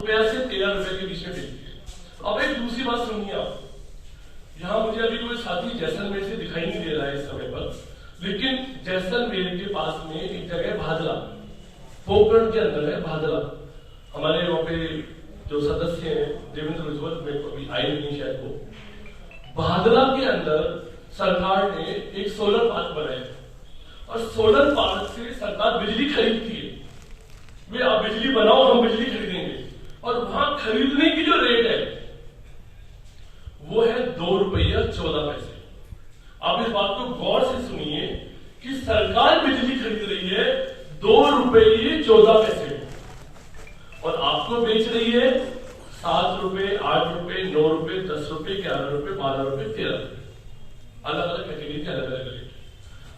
रुपया से 13 रुपए के बीच में बेचती है। अब एक दूसरी बात सुनिए आप, यहाँ मुझे अभी कोई साथी जैसलमेर से दिखाई नहीं दे रहा है इस समय पर, लेकिन जैसलमेर के पास में एक जगह है भादला, पोखरण के अंदर है भादला। हमारे वहां पे जो सदस्य हैं देवेंद्र उज्ज्वल में कभी आए नहीं शायद, वो भादला के अंदर सरकार ने एक सोलर पार्क बनाया और सोलर पार्क से सरकार बिजली खरीदती है। वे आप बिजली बनाओ, हम बिजली खरीदेंगे, और वहां खरीदने की जो रेट है वो है 2 रुपया 14 पैसे। आप इस बात को गौर से सुनिए कि सरकार बिजली खरीद रही है 2 रुपये 14 पैसे और आपको बेच रही है 7 रुपए, 8 रुपए, 9 रुपए, 10 रुपए, 11 रुपए, 12 रुपए, 13 रुपए, अलग अलग कैटेगरी के अलग अलग रेट।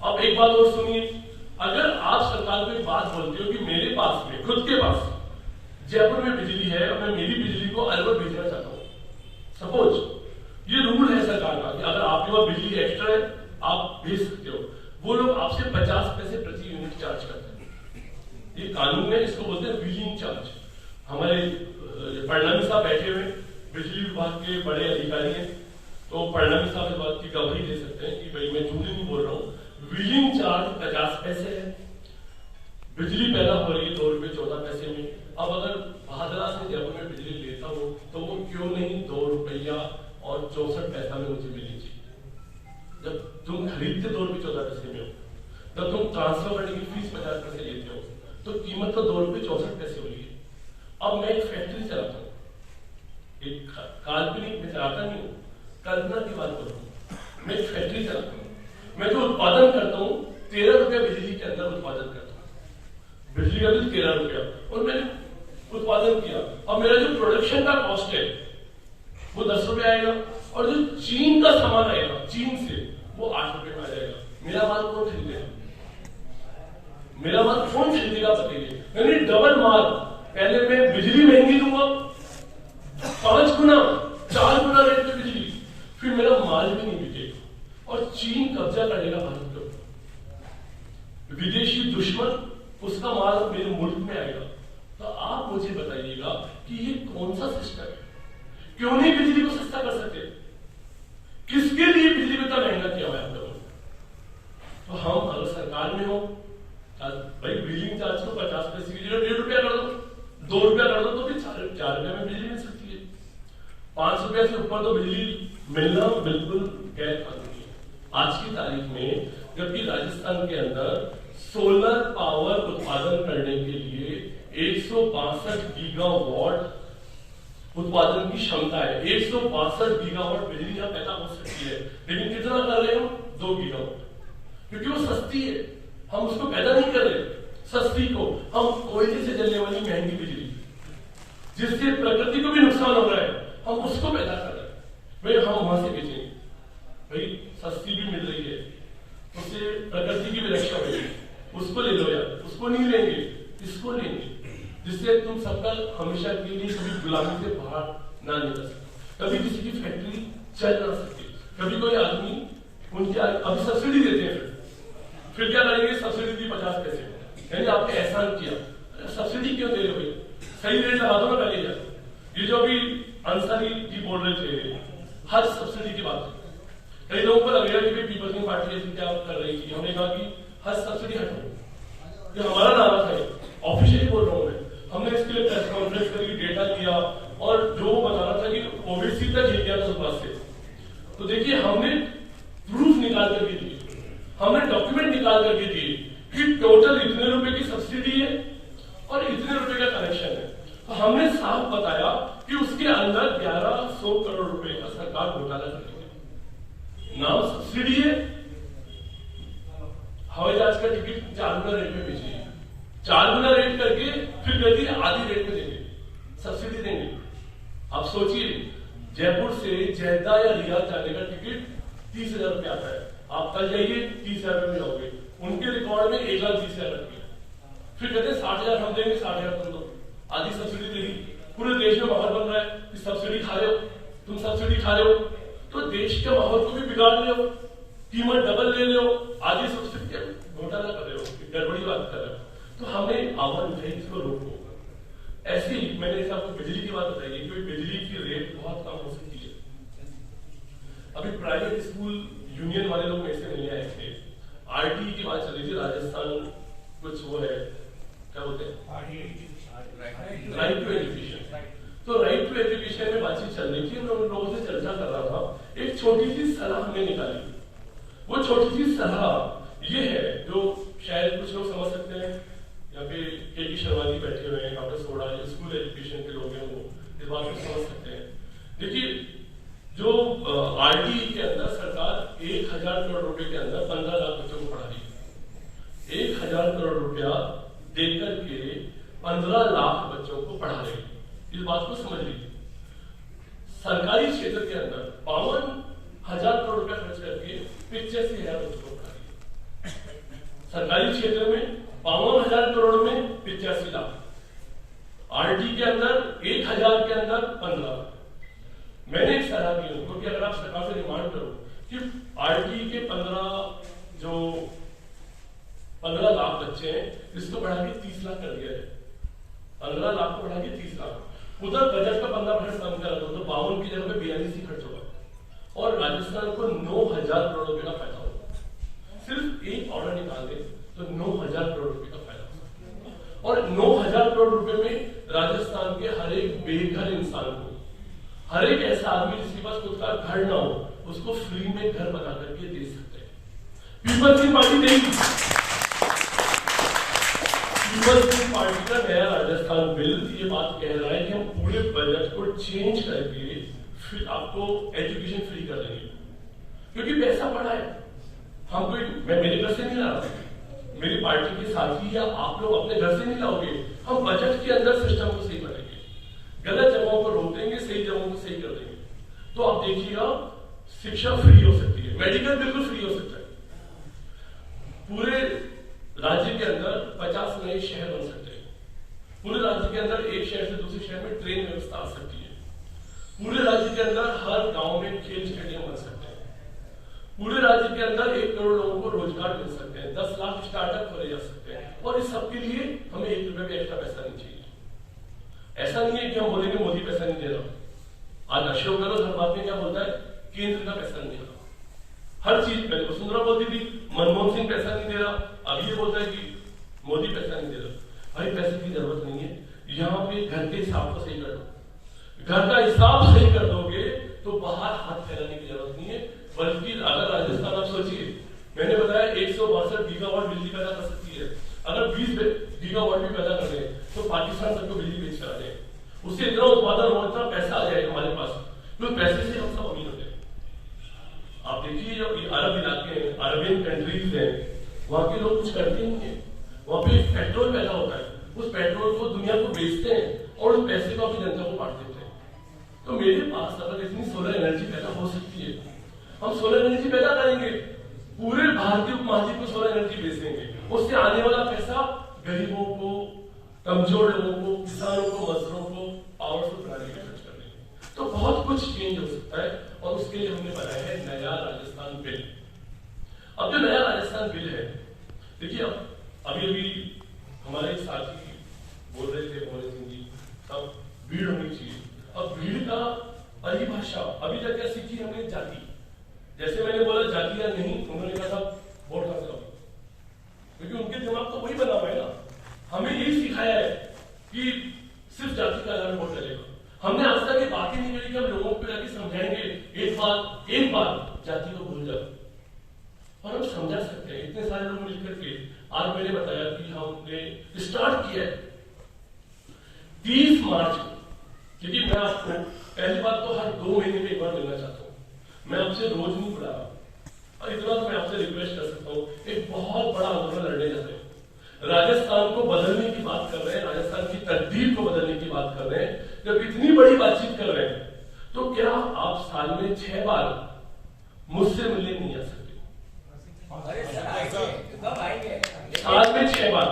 अब एक बात और सुनिए, अगर आप सरकार को एक बात बोलते हो कि मेरे पास में खुद के पास जयपुर में बिजली है और मैं मेरी बिजली को अलवर भेजना चाहता हूं, सपोज ये रूल है सरकार का कि अगर आपके पास बिजली एक्स्ट्रा है आप भेज सकते हो, वो लोग आपसे 50 पैसे प्रति यूनिट चार्ज करते हैं। ये कानून है, इसको बोलते हैं व्हीलिंग चार्ज। हमारे फडणवीस साहब बैठे हुए बिजली विभाग के बड़े अधिकारी हैं, तो फडणवीस साहब इस बात की गवाही दे सकते हैं कि भाई मैं झूठ नहीं बोल रहा हूं। व्हीलिंग चार्ज 50 पैसे है, बिजली पैदा हो रही है 2 रुपये 14 पैसे में। अब अगर भादरा से जयपुर में बिजली लेता हूं तो वो क्यों नहीं 2 रुपया और 64 पैसा में मुझे मिलनी चाहिए। जब तुम खरीदते 2 रुपये 14 पैसे में हो, जब तुम ट्रांसफर करने की फीस 50 पैसे लेते हो, तो कीमत तो 2 रुपये 64 पैसे हो रही है। अब मैं एक फैक्ट्री चलाता हूँ, एक काल्पनिक में चलाता नहीं हूँ, कल्पना की बात कर रहा हूँ। मैं एक फैक्ट्री चलाता हूँ, मैं जो उत्पादन करता हूँ 13 रुपया बिजली के अंदर उत्पादन करता हूँ, बिजली का बिल 13 रुपया, और मैंने उत्पादन किया। अब मेरा जो प्रोडक्शन का कॉस्ट है वो 10 रुपए आएगा, और जो चीन का सामान आएगा चीन से वो 8 रुपए में आ जाएगा। मेरा माल कौन खरीदेगा? मेरा माल कौन खरीदेगा बताइए? यानी डबल माल, पहले मैं बिजली महंगी दूंगा 5 गुना 4 गुना रेट पे बिजली, फिर मेरा माल भी नहीं बिकेगा और चीन कब्जा करेगा भारत के ऊपर। विदेशी दुश्मन उसका माल मेरे मुल्क में आएगा। तो आप मुझे बताइएगा कि ये कौन सा सिस्टम है? क्यों नहीं बिजली को सस्ता कर सकते? किसके लिए बिजली को इतना महंगा किया हुआ है आप लोगों ने? तो हम अगर सरकार में हो, भाई बिजली चार्ज को 50 पैसे की जगह 1.5 रुपया कर दो, 2 रुपया कर दो, तो फिर 4 रुपया में बिजली मिल सकती है। 5 रुपया से ऊपर तो बिजली मिलना बिल्कुल गैर कानूनी है आज की तारीख में। जबकि राजस्थान के अंदर सोलर पावर उत्पादन करने के लिए 162 गीगावाट उत्पादन की क्षमता है। 162 गीगावाट बिजली यहां पैदा हो सकती है, लेकिन कितना कर रहे हो? 2 गीगावाट, क्योंकि वो सस्ती है। हम उसको पैदा नहीं कर रहे सस्ती को, हम कोयले से जलने वाली महंगी बिजली जिससे प्रकृति को भी नुकसान हो रहा है, हम उसको पैदा कर रहे हैं। भाई हम वहां से बेचेंगे, भाई सस्ती भी मिल रही है, उससे प्रकृति की भी रक्षा होगी, उसको ले लो यार। उसको नहीं लेंगे, इसको लेंगे, जिससे तुम सबका हमेशा के लिए कभी गुलामी से बाहर ना निकल सके, कभी किसी की फैक्ट्री चल ना सके। कभी कोई आदमी उनके अभी सब्सिडी देते हैं, फिर क्या करेंगे? सब्सिडी दी 50 पैसे, यानी आपने एहसान किया। सब्सिडी क्यों दे रहे हो? सही रेट लगा दो ना पहले यार। ये जो अभी अंसारी जी बोल रहे थे हर सब्सिडी की बात, कई लोगों को लगेगा कि पीपल्स पार्टी ऐसी क्या कर रही थी। हमने कहा कि हर सब्सिडी हटाओ, ये हमारा नारा था, ऑफिशियली बोल रहा हूं मैं। हमने इसके लिए प्रेस कॉन्फ्रेंस करके डेटा लिया और जो बताना था कि ओबीसी तक हिल गया था सुबह से। तो देखिए हमने प्रूफ निकाल करके दिए, हमने डॉक्यूमेंट निकाल करके दिए कि टोटल इतने रुपए की सब्सिडी है और इतने रुपए का कनेक्शन है। तो हमने साफ बताया कि उसके अंदर 1100 करोड़ रुपए का सरकार घोटाला करेगी। नाम सब्सिडी है, हवाई जहाज का टिकट 4 गुना रेट में बेचिए, 4 गुना रेट करके फिर कहती है आधी रेट में देंगे, सब्सिडी देंगे। आप सोचिए जयपुर से जयदा या रियाद जाने का टिकट 30,000 रुपये आता है, आप कल जाइए 30,000 रुपये में जाओगे, उनके रिकॉर्ड में 1,20,000 रुपये। फिर कहते हैं 60,000 हम देंगे, 60,000 तुम दो, आधी सब्सिडी देगी। पूरे देश में माहौल बन रहा है कि सब्सिडी खा रहे हो, तुम सब्सिडी खा रहे हो, तो देश के माहौल को भी बिगाड़ रहे हो, कीमत डबल ले रहे हो, आधी सब्सिडी घोटाला कर रहे हो, गड़बड़ी बात कर रहे हो। तो हमें आह्वान उठाई इसको रोको। ऐसे ही मैंने जैसे आपको बिजली की बात बताई कि बिजली की रेट बहुत कम हो सकती है। अभी प्राइवेट स्कूल यूनियन वाले लोग मेरे से मिलने आए थे, आरटी की बात चल रही थी, राजस्थान कुछ वो है क्या बोलते हैं, राइट टू एजुकेशन। तो राइट टू एजुकेशन में बातचीत चल रही थी, मैं उन लोगों से चर्चा कर रहा था। एक छोटी सी सलाह हमने निकाली। वो छोटी सी सलाह ये है, जो शायद कुछ लोग समझ सकते हैं, यहाँ पे के शर्मा जी बैठे हुए हैं, डॉक्टर सोडा जो स्कूल एजुकेशन के लोग हैं, वो इस बात को समझ सकते हैं। देखिए, जो आरटी के अंदर सरकार 1000 करोड़ रुपए के अंदर 15 लाख बच्चों को पढ़ा रही है। 1000 करोड़ रुपया देकर के 15 लाख बच्चों को पढ़ा रही है। इस बात को समझ लीजिए। सरकारी क्षेत्र के अंदर 52,000 करोड़ रुपया खर्च करके 85,000 बच्चों को पढ़ा रही है। सरकारी क्षेत्र में 52,000 करोड़ में 85 लाख, आरटी के अंदर 1000 के अंदर 15। मैंने एक सलाह की उनको कि अगर आप सरकार से डिमांड करो कि आरटी के 15 लाख बच्चे हैं, इसको बढ़ा के 30 लाख कर दिया है। 15 लाख को बढ़ा के 30 लाख, उधर बजट का 15% कम करा दो तो 52 की जगह पे 42 ही खर्च होगा और राजस्थान को 9,000 करोड़ रुपए का फायदा होगा। सिर्फ एक ऑर्डर निकाल दे तो 9,000 करोड़ रुपए का फायदा होगा। और 9,000 करोड़ रुपए में राजस्थान के हर एक बेघर इंसान को, हर एक ऐसा आदमी जिसके पास खुद का घर ना हो, उसको फ्री में घर बना करके दे सकते हैं। पीपल्स की पार्टी देगी। पीपल्स की पार्टी का नया राजस्थान बिल ये बात कह रहा है कि हम पूरे बजट को चेंज करके फिर आपको एजुकेशन फ्री कर देंगे, क्योंकि पैसा पड़ा है। हम कोई, मैं मेरे घर से नहीं ला रहा, मेरी पार्टी के साथी या आप लोग अपने घर से नहीं लाओगे। हम बजट के अंदर सिस्टम को सही करेंगे, गलत जगहों को रोक देंगे, सही जगहों को सही कर देंगे। तो आप देखिएगा, शिक्षा फ्री हो सकती है, मेडिकल बिल्कुल फ्री हो सकता है। पूरे राज्य के अंदर 50 नए शहर बन सकते हैं। पूरे राज्य के अंदर एक शहर से दूसरे शहर में ट्रेन व्यवस्था आ सकती है। पूरे राज्य के अंदर हर गांव में खेल स्टेडियम बन सकते हैं। पूरे राज्य के अंदर 1 करोड़ लोगों को रोजगार मिल सकते हैं, 10 लाख स्टार्टअप खोले जा सकते हैं। और इस सब के लिए हमें 1 रुपए भी एक्स्ट्रा पैसा नहीं चाहिए। ऐसा नहीं है कि हम बोलेंगे मोदी पैसा नहीं दे रहा। आज अशोक गहलोत हर बात में क्या बोलता है, केंद्र का पैसा नहीं दे रहा। हर चीज, पहले वसुंधरा बोलती थी मनमोहन सिंह पैसा नहीं दे रहा, अब ये बोलता है कि मोदी पैसा नहीं दे रहा। भाई पैसे की जरूरत नहीं है, यहाँ पे घर के हिसाब को सही कर दो। घर का हिसाब सही कर दोगे तो बाहर हाथ फैलाने की जरूरत नहीं है। बल्कि अगर राजस्थान, आप सोचिए, मैंने बताया 162 गीगावाट बिजली पैदा कर सकती है। अगर 20 गीगावाट भी पैदा कर दें तो पाकिस्तान सबको बिजली बेच कर आ जाए, उससे इतना उत्पादन हो, इतना पैसा आ जाएगा हमारे पास, तो पैसे से हम सब अमीर होते हैं। आप देखिए, जो अरब इलाके हैं, अरबियन कंट्रीज हैं, वहां के लोग कुछ करते नहीं है। वहां पे पेट्रोल पैदा होता है, उस पेट्रोल को दुनिया को बेचते हैं और उस पैसे को अपनी जनता को बांट देते हैं। तो मेरे पास अगर इतनी सोलर एनर्जी पैदा हो सकती है, हम सोलर एनर्जी पैदा करेंगे, पूरे भारतीय उपमहाद्वीप को सोलर एनर्जी बेच देंगे। उससे आने वाला पैसा गरीबों को, कमजोर लोगों को, किसानों को, मजदूरों को पावरफुल बनाने में खर्च कर देंगे। तो बहुत कुछ चेंज हो सकता है और उसके लिए हमने बनाया है नया राजस्थान बिल। अब जो नया राजस्थान बिल है, देखिए, अभी हमारे एक साथी बोल रहे थे, मोहन सिंह जी, सब भीड़ होनी चाहिए। अब भीड़ का परिभाषा अभी तक क्या सीखी हमने, जाति। जैसे मैंने बोला जाति या नहीं, उन्होंने कहा था वोट कहां से लाओ, क्योंकि उनके दिमाग तो वही बना हुआ है ना। हमें यही सिखाया है कि सिर्फ जाति का आधार वोट लगेगा। हमने आज तक ये बात ही नहीं करी कि हम लोगों को जाके समझाएंगे, एक बार जाति को भूल जाओ, और हम समझा सकते हैं। इतने सारे लोग मिलकर के आज मैंने बताया कि हमने स्टार्ट किया है 30 मार्च को, क्योंकि मैं आपको पहली बात तो हर 2 महीने में एक बार मिलना चाहता हूँ। मैं आपसे रोज नहीं बुला रहा, और इतना तो मैं आपसे रिक्वेस्ट कर सकता हूँ, एक बहुत बड़ा आंदोलन लड़ने जा रहे हैं। राजस्थान को बदलने की बात कर रहे हैं, राजस्थान की तकदीर को बदलने की बात कर रहे हैं। जब इतनी बड़ी बातचीत कर रहे हैं, तो क्या आप साल में 6 बार मुझसे मिलने नहीं आ सकते? साल में 6 बार,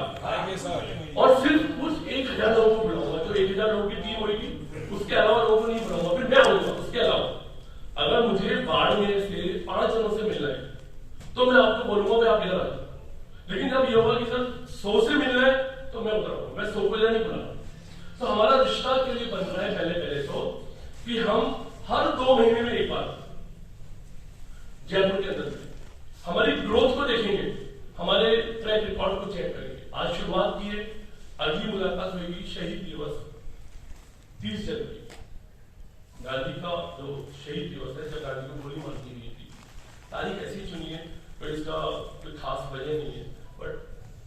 और सिर्फ उस 1000 लोगों को बुलाऊंगा, जो 1000 लोगों की टीम होगी, उसके अलावा लोगों को नहीं बुलाऊंगा। फिर मैं आऊंगा। उसके अलावा अगर मुझे बाड़मेर से 5 जनों से मिलना है, तो मैं आपको बोलूंगा मैं आप इधर आ जाओ। लेकिन जब ये होगा कि सर 100 से मिलना है, तो मैं उधर आऊंगा। मैं 100 को नहीं बुला रहा। तो हमारा कि हम हर 2 महीने में एक बार जयपुर के अंदर हमारी ग्रोथ को देखेंगे, हमारे ट्रैक रिकॉर्ड को चेक करेंगे। आज शुरुआत की है, अगली मुलाकात होगी शहीद दिवस 30 जनवरी, गांधी का जो शहीद दिवस है, जब गांधी को गोली मार दी गई थी। तारीख ऐसी चुनी है, तो इसका कोई खास वजह नहीं है, बट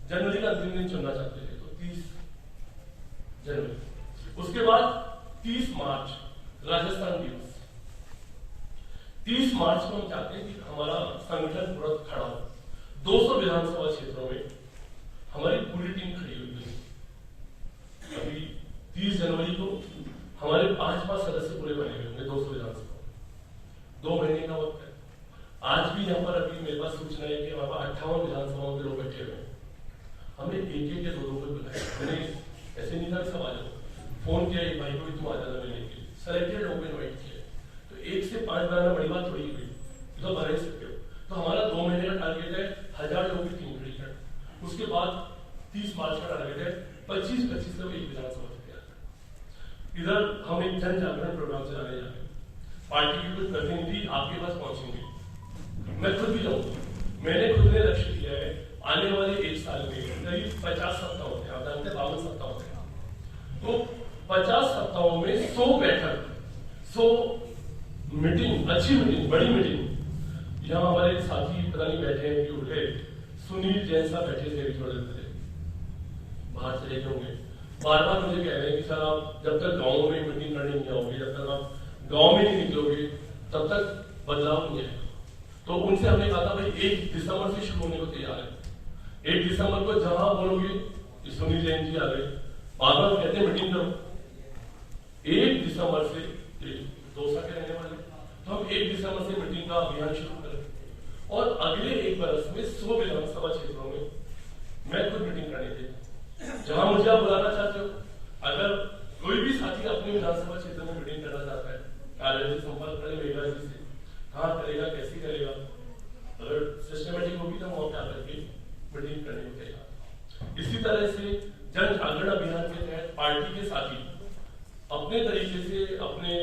जनवरी का अंतिम दिन चुनना चाहते थे, तो 30 जनवरी। उसके बाद 30 मार्च राजस्थान दिवस। 30 मार्च को हम चाहते हैं कि हमारा संगठन पूरा खड़ा हो। 200 विधानसभा क्षेत्रों में हमारी पूरी टीम खड़ी हुई है। अभी 30 जनवरी को हमारे 5 सदस्य पूरे बने हुए होंगे 200 विधानसभा। 2 महीने का वक्त है। आज भी यहाँ पर अभी मेरे पास सूचना है कि हमारे पास 58 विधानसभाओं के लोग बैठे हुए हैं। हमने एक या 2 को बुलाया। मैंने ऐसे नहीं था सब आ जाओ, फोन किया एक भाई को भी तुम आ जाना मिलने के लिए, सेलेक्टेड लोग इन्वाइट किया। तो 1 से 5 बनाना बड़ी बात थोड़ी हुई, तो बना ही सकते हो। तो हमारा 2 महीने का टारगेट है 1000 लोगों की टीम खड़ी कर। उसके बाद 30 मार्च का टारगेट है 25 लोग एक विधानसभा से तैयार। इधर हम एक जन जागरण प्रोग्राम चलाने जा रहे हैं। पार्टी के कुछ प्रतिनिधि आपके पास पहुंचेंगे, मैं खुद भी जाऊंगा। मैंने खुद ने लक्ष्य किया है आने वाले 1 साल में करीब 50 सप्ताह होते हैं, आप जानते हैं 52 सप्ताह होते हैं। तो 50 सप्ताहों में 100 बैठक, 100 मीटिंग, अच्छी मीटिंग, बड़ी मीटिंग। यहाँ हमारे साथी पता नहीं बैठे हैं कि उठ गए, सुनील जैन साहब बैठे थे थोड़े देर बाहर चले गए होंगे। बार बार मुझे कह रहे हैं कि सर आप जब तक गाँव में मीटिंग करने नहीं आओगे, जब तक आप गाँव में नहीं निकलोगे, तब तक बदलाव नहीं आएगा। तो उनसे हमने कहा था भाई 1 दिसंबर से शुरू होने को तैयार है। 1 दिसंबर को जहां बोलोगे, सुनील जैन जी आ गए, बार बार कहते हैं मीटिंग करो। 1 दिसंबर से 2 साल के रहने वाले, तो हम 1 दिसंबर से मीटिंग का अभियान शुरू करें और अगले 1 बरस में 100 विधानसभा क्षेत्रों में मैं खुद मीटिंग करनी थी। जहां मुझे आप बुलाना चाहते हो, अगर कोई भी साथी अपने विधानसभा क्षेत्र में मीटिंग करना चाहता है, कार्यालय से संपर्क करें मेघा जी से। कहाँ करेगा, कैसे करेगा, अगर सिस्टमेटिक होगी तो वहां पे आकर के मीटिंग करने को तैयार। इसी तरह से जन जागरण अभियान के तहत पार्टी के साथी अपने तरीके से अपने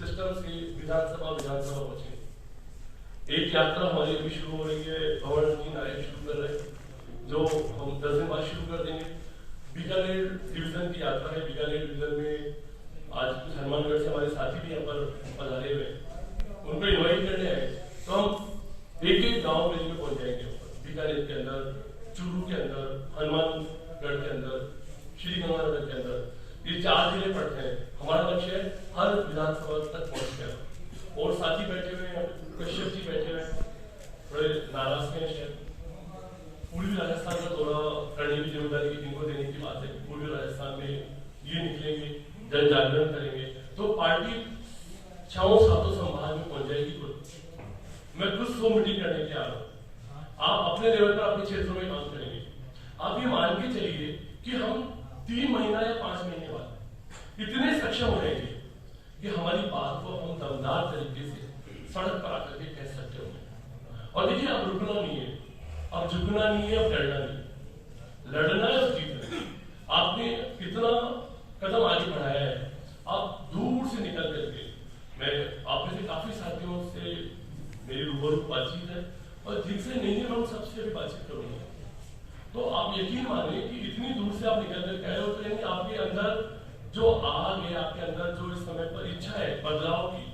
सिस्टम से विधानसभा पहुंचे। एक यात्रा हमारी अभी शुरू हो रही है, भवन जी नायक शुरू कर रहे हैं, जो हम 10 दिन बाद शुरू कर देंगे। बीकानेर डिवीजन की यात्रा है। बीकानेर डिवीजन में आज कुछ हनुमानगढ़ से हमारे साथी भी यहाँ पर पधारे हुए, उनको इन्वाइट करने आए। तो हम एक गांव में पहुंच जाएंगे, बीकानेर के अंदर, चूरू के अंदर, हनुमानगढ़ के अंदर, श्री गंगानगर के अंदर। ये 4 जिले पड़ते हैं। हमारा लक्ष्य है हर विधानसभा तक पहुंच गया। और साथी बैठे हुए हैं, कश्यप जी बैठे हुए हैं, थोड़े नाराज हैं शायद। पूर्वी राजस्थान का दौरा करने की जिम्मेदारी इनको देने की बात है। पूर्वी राजस्थान में ये निकलेंगे, जन जागरण करेंगे, तो पार्टी 6-7 संभाग में पहुंच जाएगी। मैं खुद 100 मीटिंग करने के आ रहा हूँ। आप अपने लेवल पर अपने क्षेत्रों में काम करेंगे। आप ये मान के चलिए कि हम 3 महीना या 5 महीने बाद इतने सक्षम हो जाएंगे कि हमारी बात को हम दमदार तरीके से सड़क पर आकर के कह सकते होंगे। और देखिए, अब रुकना नहीं है, अब झुकना नहीं है, अब डरना नहीं, लड़ना है और जीतना है। आपने कितना कदम आगे बढ़ाया है, आप दूर से निकल करके, मैं आप में से काफी साथियों से मेरी रूबरू बातचीत है और जिनसे नहीं है मैं उन सबसे भी बातचीत करूंगा। तो आप यकीन मानिए कि इतनी दूर से आप निकल कर गए हो, तो यानी आपके अंदर जो आग है, आपके अंदर जो इस समय पर इच्छा है बदलाव की,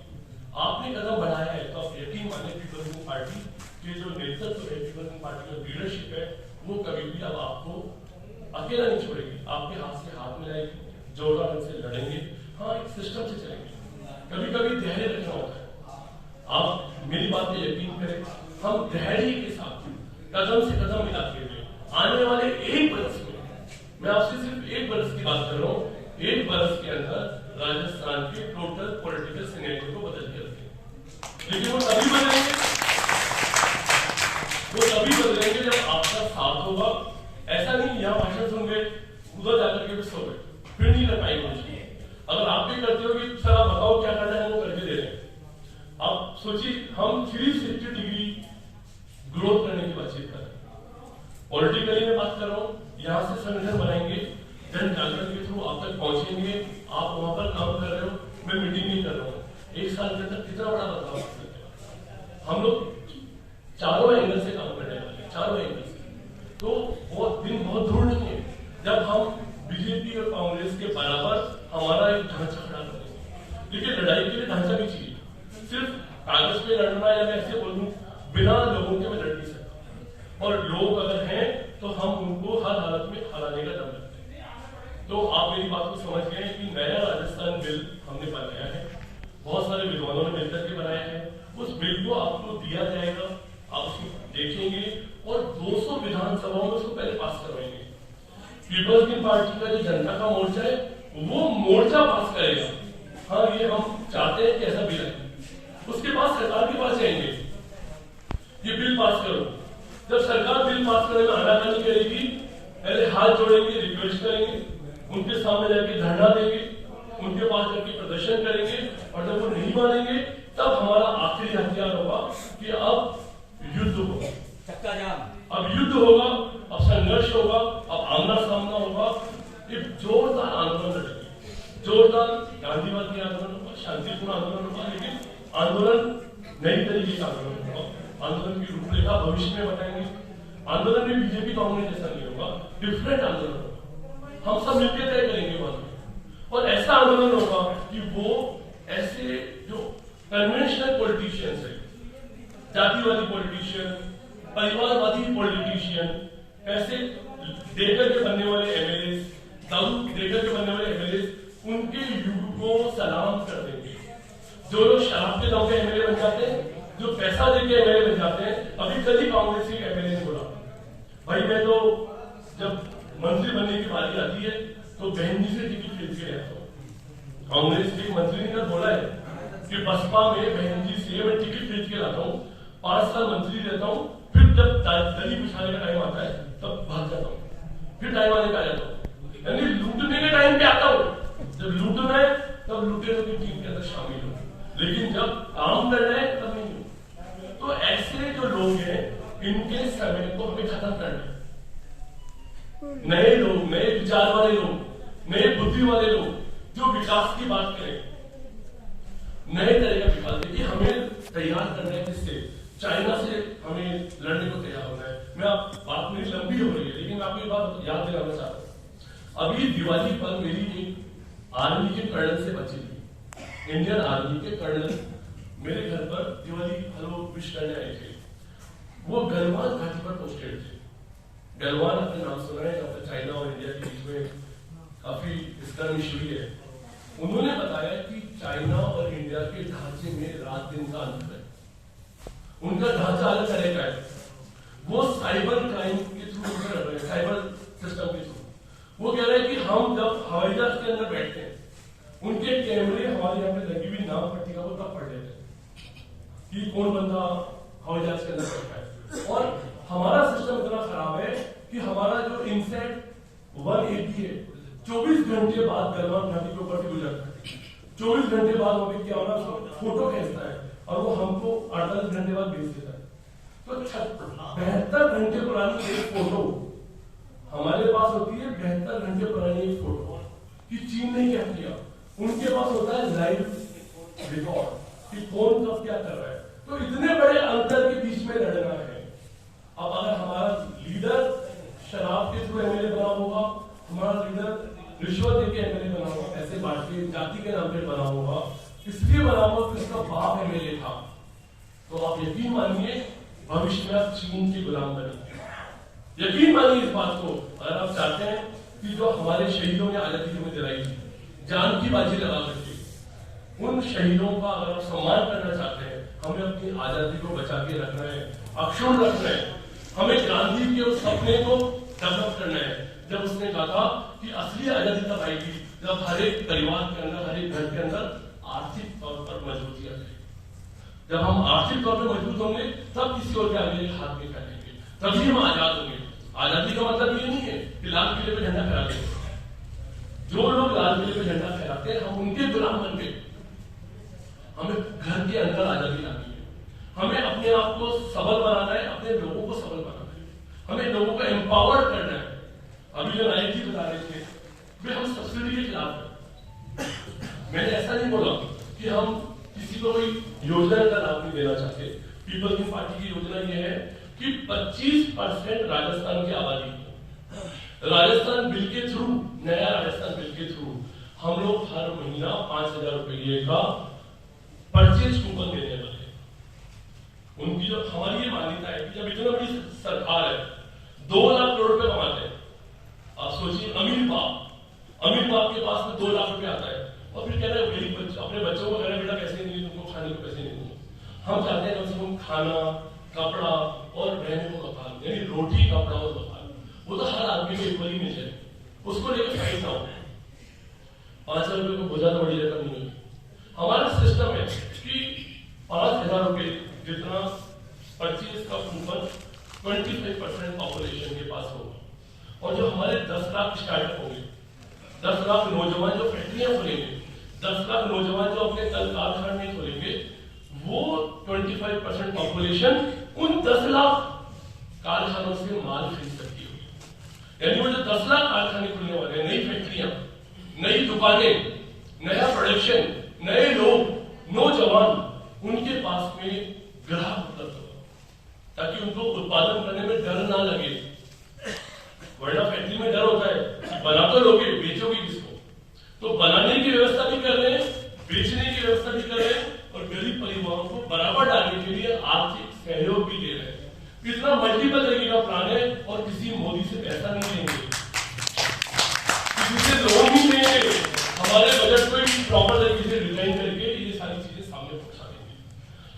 आपने कदम बढ़ाया है। तो आप यकीन मानिए पीपल्स पार्टी के जो नेतृत्व है, पीपल्स पार्टी का लीडरशिप है, वो कभी भी अब आपको अकेला नहीं छोड़ेगी, आपके हाथ से हाथ मिलाएगी, जोरदार ढंग से लड़ेंगे। हाँ, एक सिस्टम से चलेंगे। कभी कभी धैर्य रखना होता है। आप मेरी बात पे यकीन करें, हम धैर्य के साथ कदम से कदम मिलाते हुए आने वाले 1 बरस में, मैं आपसे सिर्फ 1 बरस की बात कर रहा हूँ, 1 बरस के अंदर राजस्थान के टोटल पॉलिटिकल सिनेरियो को बदल के रखेंगे। लेकिन वो तभी बदलेंगे जब आपका साथ होगा। ऐसा नहीं यहाँ भाषण सुन गए, उधर जाकर के भी सो गए, फिर नहीं कर पाएंगे मुझे। अगर आप भी करते हो कि सर आप बताओ क्या करना है, वो करके दे रहे हैं। आप सोचिए, हम 360 डिग्री ग्रोथ करने की बातचीत कर रहे हैं। पॉलिटिकली मैं बात कर रहा हूँ, यहाँ से संगठन बनाएंगे, जन जागरण के थ्रू आप तक पहुंचेंगे, आप वहां पर काम कर रहे हो, मैं कोई मीटिंग नहीं कर रहा हूँ, 1 साल के अंदर कितना बड़ा बदलाव आ सकता है। हम लोग चारों एंगल से काम करने वाले हैं, चारों एंगल से। तो वो दिन बहुत दूर नहीं है जब हम बीजेपी और कांग्रेस के बराबर हमारा एक ढांचा खड़ा करेंगे। देखिए, लड़ाई के लिए ढांचा भी चाहिए, सिर्फ कागज पे लड़ना या मैं ऐसे बोलूं बिना लोगों के मैं लड़ नहीं सकता। और लोग अगर हैं तो हम उनको हर हालत में हराने का दम रखते हैं। तो आप मेरी बात को समझ गए कि नया राजस्थान बिल हमने बनाया है, बहुत सारे विद्वानों ने मिलकर के बनाया है। उस बिल को आपको दिया जाएगा, आप उसको देखेंगे और 200 विधानसभाओं में उसको पहले पास करवाएंगे। पीपल्स की पार्टी का जो जनता का मोर्चा है वो मोर्चा पास करेगा, हाँ ये हम चाहते हैं कि ऐसा बिल है। उसके बाद सरकार के पास जाएंगे, ये बिल पास करो। जब सरकार बिल पास करने में आनाकानी करेगी, पहले हाथ जोड़ेंगे, रिक्वेस्ट करेंगे, उनके सामने जाके धरना देंगे, उनके पास जाके प्रदर्शन करेंगे, और जब वो नहीं मानेंगे तब हमारा आखिरी हथियार होगा कि अब युद्ध होगा, चक्का जाम, अब युद्ध होगा, अब संघर्ष होगा, अब आमना सामना होगा। एक जोरदार आंदोलन लड़ेंगे, जोरदार गांधीवादी आंदोलन होगा, शांतिपूर्ण आंदोलन होगा, लेकिन आंदोलन नई तरीके का आंदोलन होगा। आंदोलन की रूपरेखा भविष्य में बताएंगे। आंदोलन में बीजेपी कांग्रेस जैसा नहीं होगा, डिफरेंट आंदोलन होगा, हम सब मिलकर तय करेंगे आंदोलन। और ऐसा आंदोलन होगा कि वो ऐसे जो कन्वेंशनल पॉलिटिशियंस है, जातिवादी पॉलिटिशियन, परिवारवादी पॉलिटिशियन, पैसे देकर के बनने वाले एमएलए, दारू देकर के बनने वाले एमएलए, उनके युग को सलाम कर देंगे। जो लोग शराब के दम पे एमएलए बन जाते हैं, जो पैसा देके एमएलए बन जाते हैं। अभी कल ही कांग्रेस के एमएलए ने बोला, भाई मैं तो जब मंत्री बनने की बारी आती है तो बहन जी से टिकट खरीद के रहता हूँ। कांग्रेस के मंत्री ने बोला है कि बसपा में बहन जी से मैं टिकट खरीद के लाता हूँ, 5 साल मंत्री रहता हूँ, फिर जब दली बिछाने का टाइम आता है तब भाग जाता हूँ, फिर टाइम आने का आ जाता हूँ। यानी लूटने के टाइम पे आता हूँ, जब लूटना है तब लुटेरों की टीम के अंदर शामिल हो, लेकिन जब काम करना है तब नहीं हो। तो ऐसे जो लोग हैं, इनके समय को हमें खत्म करना है। नए लोग, नए विचार वाले लोग, नए बुद्धि वाले लोग जो विकास की बात करें, नए तरह का विकास। देखिए, हमें तैयार करना है किससे? चाइना से हमें लड़ने को तैयार होना है। मैं आप बात मेरी लंबी हो रही है, लेकिन मैं आपको एक बात याद दिलाना चाहता हूँ। अभी दिवाली पर मेरी एक आर्मी के कर्नल से बची थी, इंडियन आर्मी के कर्नल मेरे घर पर दिवाली हेलो विश करने आए थे। वो गलवान घाटी पर पोस्टेड थे। गलवान अपने नाम सुना है, डॉक्टर चाइना और इंडिया के बीच में काफी स्कर्मिश हुई है। उन्होंने बताया कि चाइना और इंडिया के ढांचे में रात दिन का अंतर है, उनका ढांचा अलग तरह का है। वो साइबर क्राइम के थ्रू कर रहे हैं, साइबर सिस्टम के थ्रू। वो कह रहे हैं कि हम जब हवाई जहाज के अंदर बैठते हैं, उनके कैमरे हमारे यहाँ पे लगी हुई नाम पट्टी का वो तब पढ़ लेते हैं कि कौन बंदा हवाई जहाज के अंदर बैठा है। और हमारा सिस्टम इतना खराब है कि हमारा जो इनसेट 180 है, 24 घंटे बाद गलवान घाटी के ऊपर से गुजरता है। 24 घंटे बाद वहां पे क्या होना, फोटो खींचता है और वो हमको 48 घंटे बाद भेज देता है। तो 72 घंटे पुरानी एक फोटो हमारे पास होती है, 72 घंटे पुरानी एक फोटो कि चीन ने क्या किया। उनके पास होता है लाइव रिकॉर्ड कि कौन कब क्या कर रहा है। तो इतने बड़े अंतर के बीच में लड़ना है। अब अगर हमारा लीडर शराब के थ्रू एमएलए बना होगा, हमारा लीडर रिश्वत देके एमएलए बना होगा, पैसे बांट के जाति के नाम पे बना होगा, इसलिए बना होगा कि उसका बाप एमएलए था, तो आप यकीन मानिए भविष्य में आप चीन के गुलाम बनेंगे। यकीन मानिए इस बात को। अगर आप चाहते हैं कि जो हमारे शहीदों ने आजादी हमें दिलाई थी, जान की बाजी लगा करके, उन शहीदों का अगर आप सम्मान करना चाहते हैं, हमें अपनी आजादी को बचा के रखना है, अक्षुण्ण रखना है। हमें गांधी के उस सपने को डेवलप करना है, जब उसने कहा था कि असली आजादी तब आएगी जब हर एक परिवार के अंदर, हर एक घर के अंदर आर्थिक तौर पर मजबूती आ जाएगी। जब हम आर्थिक तौर पर मजबूत होंगे तब किसी और के आगे हाथ में फैलेंगे, तभी हम आजाद होंगे। आजादी का मतलब ये नहीं है कि लाल किले पे झंडा फहरा देंगे। जो लोग लाल किले पे झंडा फहराते हैं, हम उनके गुलाम बन गए। हमें घर के अंदर आजादी लानी है, हमें अपने आप को सबल बनाना है, अपने लोगों को सबल बनाना है, हमें लोगों को एम्पावर करना है। अभी जो नायक जी बता रहे थे, वे हम सब्सिडी के खिलाफ है। मैंने ऐसा नहीं बोला कि हम किसी को कोई योजना का लाभ नहीं देना चाहते। पीपल्स की पार्टी की योजना ये है कि 25% राजस्थान की आबादी, राजस्थान बिल के थ्रू, नया राजस्थान बिल के थ्रू हम लोग हर महीना 5,000 रुपये का परचेज कूपन देने वाले हैं। उनकी जो हमारी ये मान्यता है कि जब इतना बड़ी सरकार है, 2 लाख करोड़ रुपए कमाते हैं, आप सोचिए अमीर बाप के पास में 2 लाख रुपए आता है और फिर कह रहे हैं गरीब बच्चे अपने बच्चों को कह रहे हैं बेटा पैसे नहीं, तुमको खाने को पैसे नहीं दूंगा। हम चाहते हैं कम से कम खाना, कपड़ा और रहने को मकान, यानी रोटी, कपड़ा और मकान, वो तो हर आदमी को इक्वली मिल जाए, उसको लेकर फाइट ना हो। 5,000 रुपये को बोझा तो बड़ी रकम नहीं होगी। हमारा सिस्टम है कि 5,000 रुपये जितना परचेज का कूपन 25% पॉपुलेशन के पास होगा, और जो हमारे 10 लाख स्टार्टअप होंगे, 10 लाख नौजवान जो फैक्ट्रियां खोलेंगे, 10 लाख नौजवान जो अपने कल कारखाने खोलेंगे, वो 25% पॉपुलेशन उन 10 लाख कारखानों से माल खरीद सकती होगी। यानी वो जो 10 लाख कारखाने खुलने वाले हैं, नई फैक्ट्रियां, नई दुकानें, नया प्रोडक्शन, नए लोग, नौजवान, उनके पास में ग्राहक उपलब्ध होगा, ताकि उनको उत्पादन करने में डर ना लगे। वरना फैक्ट्री में डर होता है, बना तो लोगे, बेचोगे किसको? तो बनाने की व्यवस्था भी कर रहे हैं, बेचने की व्यवस्था भी कर रहे हैं, और गरीब परिवारों को बराबर डालने के लिए आर्थिक सहयोग भी दे रहे हैं। इतना मल्टीपल तरीके का प्लान है, और किसी मोदी से पैसा नहीं लेंगे, किसी से लोन नहीं लेंगे, हमारे बजट को भी प्रॉपर तरीके से डिजाइन करके ये सारी चीजें सामने पहुंचा देंगे।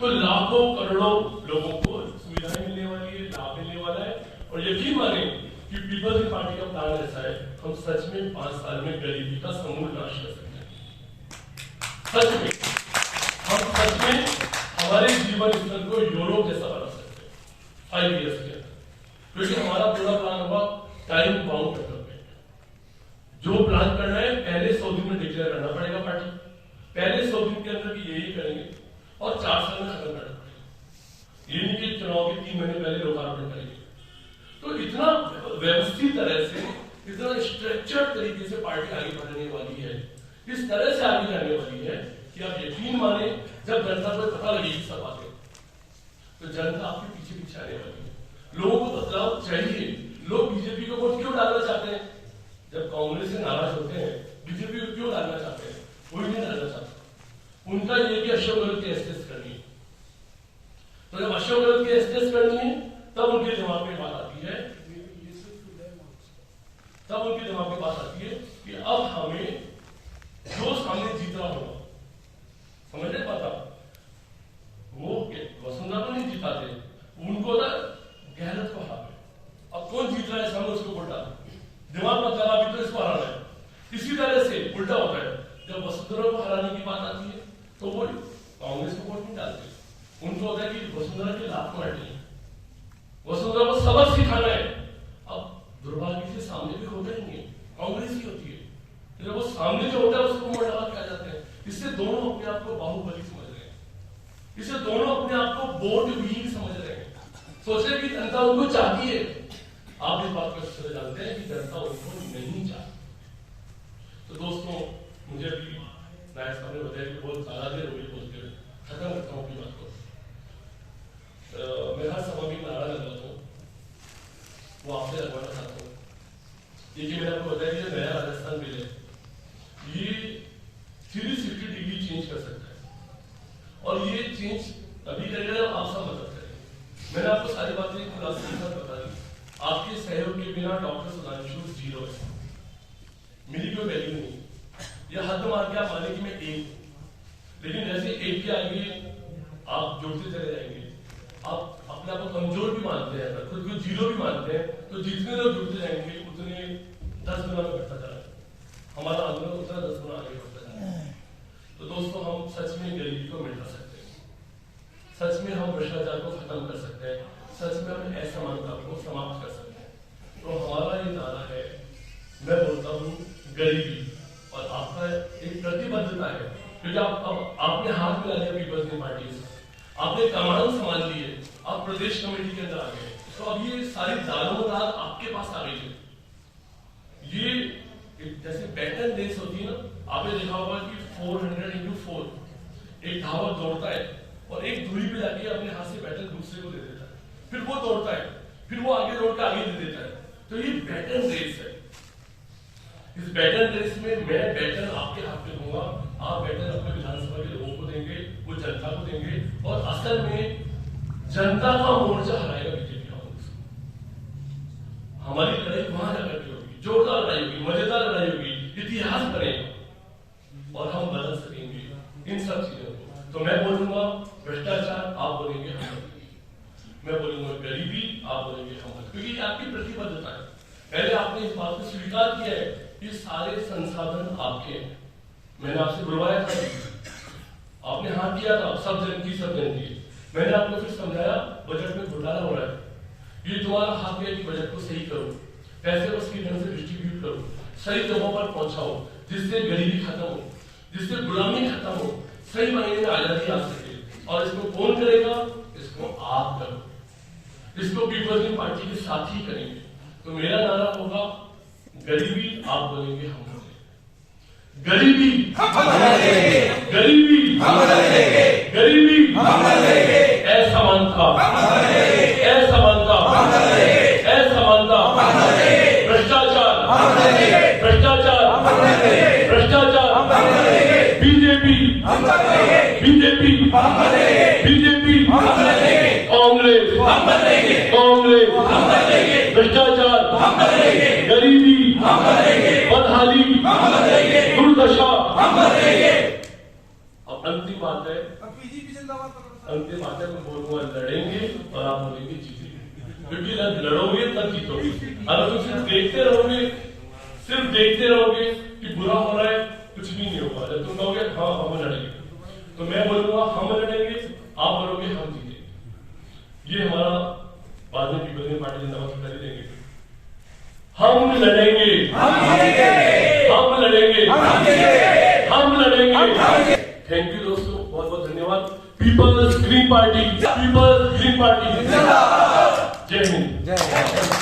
तो लाखों करोड़ों लोगों को सुविधाएं मिलने वाली है, लाभ मिलने वाला है। और यकीन माने कि पीपल्स की पार्टी का प्लान ऐसा है, हम सच में 5 साल में गरीबी का समूल नाश कर सकते हैं। सच में हम सच में हमारे जीवन स्तर को यूरोप जैसा बना सकते हैं 5 इयर्स के अंदर, क्योंकि हमारा पूरा प्लान होगा टाइम बाउंड डेवलपमेंट। जो प्लान करना है पहले 100 दिन में डिक्लेयर करना पड़ेगा पार्टी, पहले 100 दिन के अंदर भी यही करेंगे, और 4 साल में खत्म करना पड़ेगा। ये नहीं कि चुनाव के 3 महीने पहले लोकार्पण करेंगे। तो इतना व्यवस्थित तरह से, इतना स्ट्रक्चर्ड तरीके से पार्टी आगे बढ़ने वाली है, इस तरह से आगे जाने वाली है कि आप यकीन माने, जब जनता को पता लगेगी सब बातें, तो जनता आपके पीछे पीछे आने वाली है। लोगों को बदलाव चाहिए। लोग बीजेपी को वोट क्यों डालना चाहते हैं? जब कांग्रेस से नाराज होते हैं, बीजेपी को क्यों डालना चाहते हैं? कोई नहीं डालना चाहता। उनका ये कि अशोक गहलोत की एस्टेस करनी है। तो जब अशोक गहलोत की एस्टेस करनी है, तब उनके दिमाग में बात आती है, तब उनके दिमाग में बात आती है कि अब हमें जो सामने जीतना होगा। समझ नहीं पाता, वो वसुंधरा को नहीं जिताते, उनको ना गहलोत को हराते। अब कौन जीत रहा है सामने, उसको वोट डालते। दिमाग मत लगा, अभी तो इसको हराना है। इसी तरह से उल्टा होता है, जब वसुंधरा को हराने की बात आती है तो वो कांग्रेस को वोट नहीं डालते। उनको होता है कि वसुंधरा की लात मारनी है, वसुंधरा को सबक सिखाना है। अब दुर्भाग्य से सामने भी होता ही नहीं, कांग्रेस ही होती है। जब वो सामने जो होता है उसको मोड़ लगा के आ जाते हैं। इससे दोनों अपने आप को बाहुबली समझ रहे हैं, इससे दोनों अपने आप को बोट वीर समझ रहे हैं, सोच रहे कि जनता उनको चाहती है। आप इस बात को अच्छे से जानते हैं कि जनता उनको नहीं चाहती। तो दोस्तों, मुझे अभी नायक साहब ने बताया कि बहुत ज्यादा देर हो गई बोलते हुए, खत्म करता हूँ अपनी बात को। मैं हर सभा में नारा लगाता हूँ, वो आपसे लगवाना चाहता हूँ। ये मैंने आपको बताया कि नया राजस्थान बिल है, ये 360 डिग्री चेंज कर सकता है, और ये चेंज अभी करेगा आप सब मदद करेंगे। मैंने आपको सारी बातें खुलासे के साथ बता दी। आपके सहयोग के बिना डॉक्टर सुधांशु 0 है, मेरी कोई वैल्यू नहीं। यह हद मार के आप माने कि मैं 1, लेकिन जैसे 1 के आगे आप जुड़ते चले जाएंगे, आप अपने आप को कमजोर भी मानते हैं, खुद को 0 भी मानते हैं, तो जितने लोग जुड़ते जाएंगे उतने 10 गुना में बढ़ता जा रहा है। हमारा आंदोलन उतना 10 गुना आगे बढ़ता जा रहा है। तो दोस्तों, हम सच में गरीबी को मिटा सकते हैं, सच में हम भ्रष्टाचार को खत्म कर सकते हैं, सच में हम असमानता को समाप्त कर सकते हैं। तो हमारा ये नारा है, मैं बोलता हूँ गरीबी, और आपका एक प्रतिबद्धता है, क्योंकि आपने हाथ मिला लिया पीपल्स की पार्टी से, आपने कमान संभाल ली है, आप प्रदेश कमेटी के अंदर आ गए, तो अब ये सारी दारोमदार आपके पास आ गई है। ये जैसे पैटर्न रेस होती है ना, आपने देखा होगा कि 400x4। एक धावक दौड़ता है और एक दूरी पे जाके अपने हाथ से बैटन दूसरे को दे देता है, फिर वो दौड़ता है, फिर वो आगे दौड़ के आगे दे देता है। तो ये बैटन रेस है। इस बैटन रेस में मैं बैटन आपके हाथ में दूंगा, आप बैटन अपने विधानसभा के लोगों को देंगे, वो जनता को देंगे, और असल में जनता का मोर्चा हराएगा बीजेपी कांग्रेस। हमारी लड़ाई वहां जाकर के होगी, जोरदार लड़ाई होगी, मजेदार लड़ाई होगी, इतिहास बनेगा और हम बदल सकेंगे इन सब चीजों को। तो मैं बोलूंगा भ्रष्टाचार, आप बोलेंगे हम, मैं बोलूंगा गरीबी, आप बोलेंगे हम, क्योंकि आपकी प्रतिबद्धता है। पहले आपने इस बात को स्वीकार किया है कि सारे संसाधन आपके हैं। मैंने आपसे बुलवाया था, आपने हाथ दिया था, सब जन की। मैंने आपको फिर समझाया बजट में घोटाला हो रहा है, ये तुम्हारा हाथ है कि बजट को सही करो, पैसे को सही ढंग से डिस्ट्रीब्यूट करो, सही जगहों पर पहुंचाओ, जिससे गरीबी खत्म हो, जिससे गुलामी खत्म हो, सही मायने में आजादी आ सके। और इसको कौन करेगा? इसको आप करो, इसको पीपल्स पार्टी के साथ ही करेंगे। तो मेरा नारा होगा गरीबी, आप बोलेंगे हम बोलेंगे गरीबी, गरीबी, गरीबी, असमानता, असमानता, असमानता, भ्रष्टाचार, भ्रष्टाचार, भ्रष्टाचार, BJP, BJP, BJP, Congress, Congress, भ्रष्टाचार, गरीबी, बदहाली, दुर्दशा। अब अंतिम बात है, अंतिम बात है, मैं बोलूंगा लड़ेंगे और आप बोलेंगे जीतेंगे, क्योंकि लड़ोगे तब जीतोगे। अगर तुम सिर्फ देखते रहोगे, सिर्फ देखते रहोगे कि बुरा हो रहा है, कुछ भी नहीं होगा। जब तुम कहोगे हाँ हम लड़ेंगे, तो मैं बोलूंगा हम लड़ेंगे, आप बोलोगे हम जीतेंगे। ये हमारा बाद में पीपल्स पार्टी जिंदाबाद कर देंगे। हम लड़ेंगे, हम लड़ेंगे, हम लड़ेंगे। थैंक यू दोस्तों, बहुत बहुत धन्यवाद। Peoples green party, peoples green party, जय हिंद।